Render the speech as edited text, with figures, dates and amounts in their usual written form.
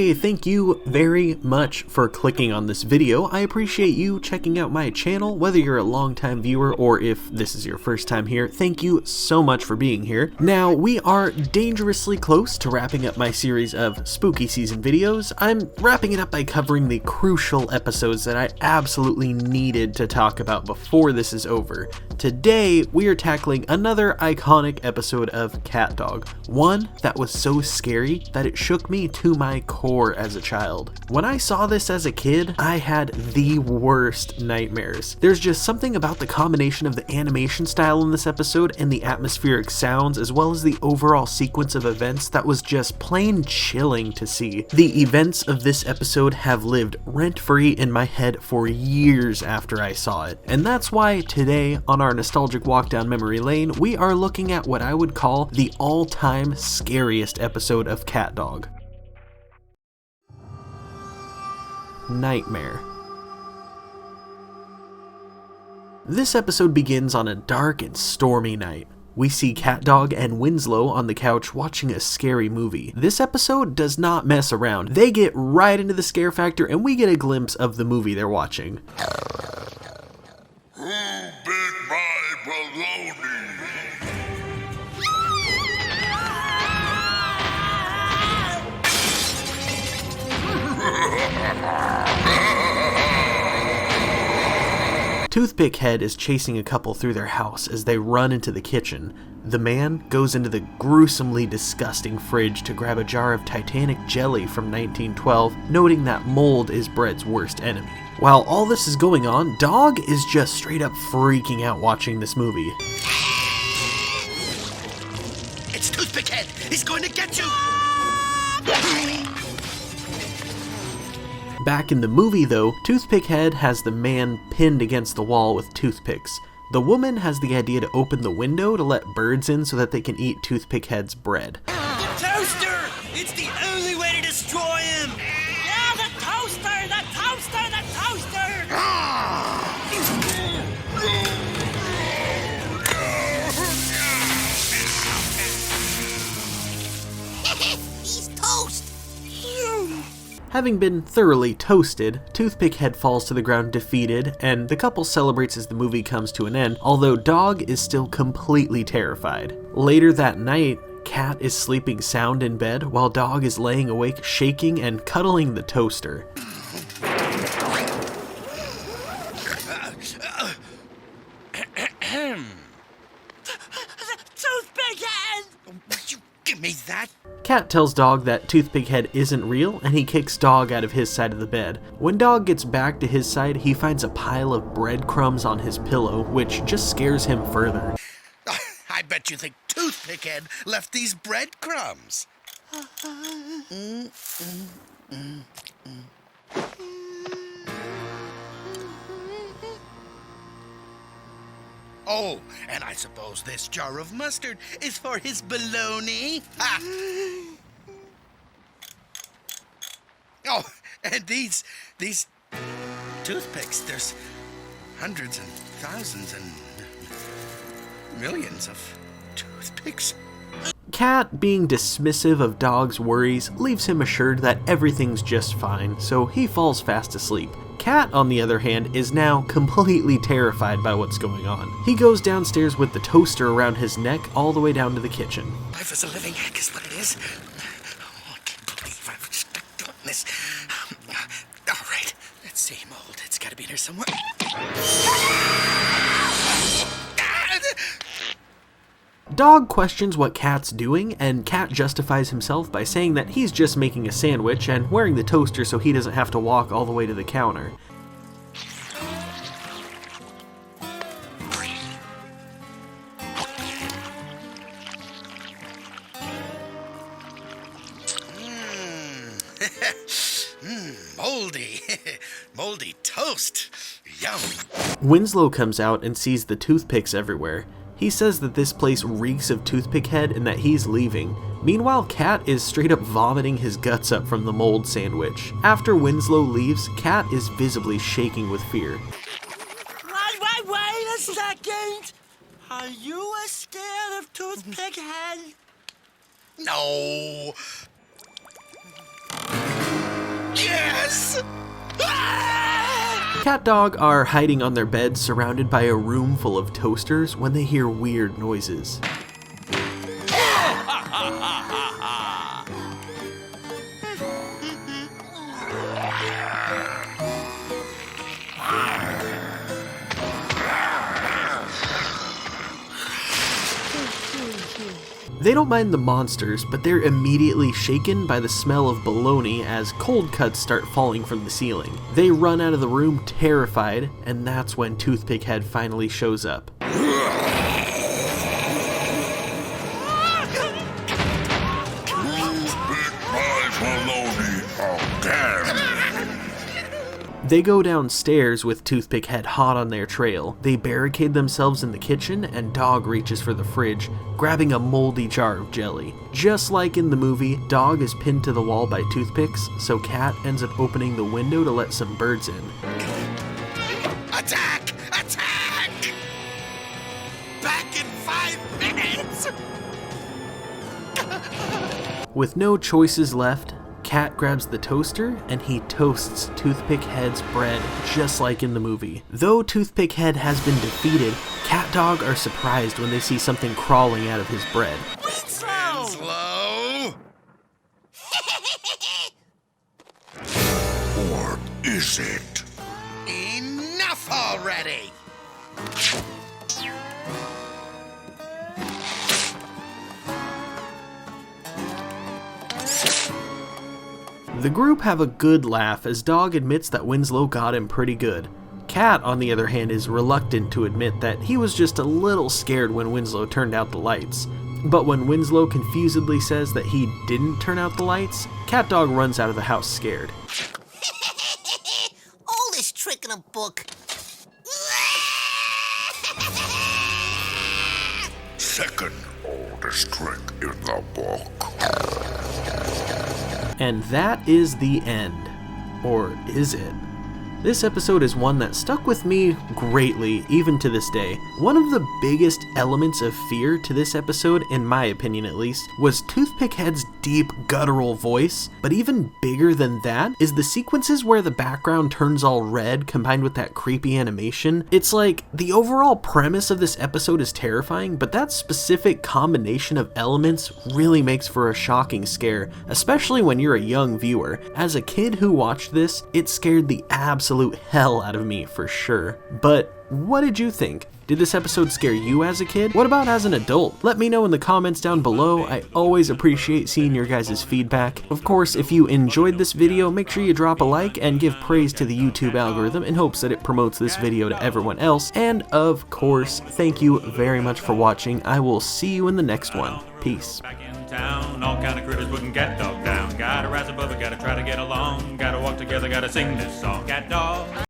Hey, thank you very much for clicking on this video. I appreciate you checking out my channel, whether you're a longtime viewer or if this is your first time here. Thank you so much for being here. Now, we are dangerously close to wrapping up my series of spooky season videos. I'm wrapping it up by covering the crucial episodes that I absolutely needed to talk about before this is over. Today, we are tackling another iconic episode of CatDog, one that was so scary that it shook me to my core as a child. When I saw this as a kid, I had the worst nightmares. There's just something about the combination of the animation style in this episode and the atmospheric sounds, as well as the overall sequence of events, that was just plain chilling to see. The events of this episode have lived rent-free in my head for years after I saw it, and that's why today on our nostalgic walk down memory lane, we are looking at what I would call the all-time scariest episode of CatDog. Nightmare. This episode begins on a dark and stormy night. We see CatDog and Winslow on the couch watching a scary movie. This episode does not mess around. They get right into the scare factor and we get a glimpse of the movie they're watching. Who bit my baloney? Toothpick Head is chasing a couple through their house as they run into the kitchen. The man goes into the gruesomely disgusting fridge to grab a jar of Titanic jelly from 1912, noting that mold is bread's worst enemy. While all this is going on, Dog is just straight up freaking out watching this movie. It's Toothpick Head! He's going to get you! Back in the movie though, Toothpick Head has the man pinned against the wall with toothpicks. The woman has the idea to open the window to let birds in so that they can eat Toothpick Head's bread. The toaster! It's the only way to destroy him! Yeah, the toaster! The toaster! The toaster! He's toast! Having been thoroughly toasted, Toothpick Head falls to the ground defeated, and the couple celebrates as the movie comes to an end, although Dog is still completely terrified. Later that night, Cat is sleeping sound in bed while Dog is laying awake shaking and cuddling the toaster. Toothpick Head! Would you give me that? Cat tells Dog that Toothpick Head isn't real, and he kicks Dog out of his side of the bed. When Dog gets back to his side, he finds a pile of breadcrumbs on his pillow, which just scares him further. I bet you think Toothpick Head left these breadcrumbs. Oh, and I suppose this jar of mustard is for his baloney. Ha! Oh, and these toothpicks, there's hundreds and thousands and millions of toothpicks. Cat, being dismissive of Dog's worries, leaves him assured that everything's just fine, so he falls fast asleep. Cat, on the other hand, is now completely terrified by what's going on. He goes downstairs with the toaster around his neck all the way down to the kitchen. Life is a living heck is what it is. Oh, I can't believe I've stuck doing this. All right, let's see, mold. It's got to be in here somewhere. Dog questions what Cat's doing, and Cat justifies himself by saying that he's just making a sandwich and wearing the toaster so he doesn't have to walk all the way to the counter. Moldy. Moldy toast. Yum. Winslow comes out and sees the toothpicks everywhere. He says that this place reeks of Toothpick Head and that he's leaving. Meanwhile, Cat is straight up vomiting his guts up from the mold sandwich. After Winslow leaves, Cat is visibly shaking with fear. Wait a second! Are you scared of Toothpick Head? No. Yes! CatDog are hiding on their bed surrounded by a room full of toasters when they hear weird noises. They don't mind the monsters, but they're immediately shaken by the smell of bologna as cold cuts start falling from the ceiling. They run out of the room terrified, and that's when Toothpick Head finally shows up. They go downstairs with Toothpick Head hot on their trail. They barricade themselves in the kitchen, and Dog reaches for the fridge, grabbing a moldy jar of jelly. Just like in the movie, Dog is pinned to the wall by toothpicks, so Cat ends up opening the window to let some birds in. Attack! Attack! Back in 5 minutes! With no choices left, Cat grabs the toaster and he toasts Toothpick Head's bread just like in the movie. Though Toothpick Head has been defeated, CatDog are surprised when they see something crawling out of his bread. Slow! What is it? Enough already! The group have a good laugh as Dog admits that Winslow got him pretty good. Cat, on the other hand, is reluctant to admit that he was just a little scared when Winslow turned out the lights. But when Winslow confusedly says that he didn't turn out the lights, CatDog runs out of the house scared. Oldest trick in a book. Second oldest trick in the book. And that is the end. Or is it? This episode is one that stuck with me greatly, even to this day. One of the biggest elements of fear to this episode, in my opinion at least, was Toothpick Head's deep guttural voice, but even bigger than that is the sequences where the background turns all red combined with that creepy animation. It's like, the overall premise of this episode is terrifying, but that specific combination of elements really makes for a shocking scare, especially when you're a young viewer. As a kid who watched this, it scared the absolute hell out of me for sure. But what did you think? Did this episode scare you as a kid? What about as an adult? Let me know in the comments down below. I always appreciate seeing your guys' feedback. Of course, if you enjoyed this video, make sure you drop a like and give praise to the YouTube algorithm in hopes that it promotes this video to everyone else. And of course, thank you very much for watching. I will see you in the next one. Peace. Back in town, all kind of critters putting CatDog down. Gotta rise above it, gotta try to get along. Gotta walk together, gotta sing this song. CatDog.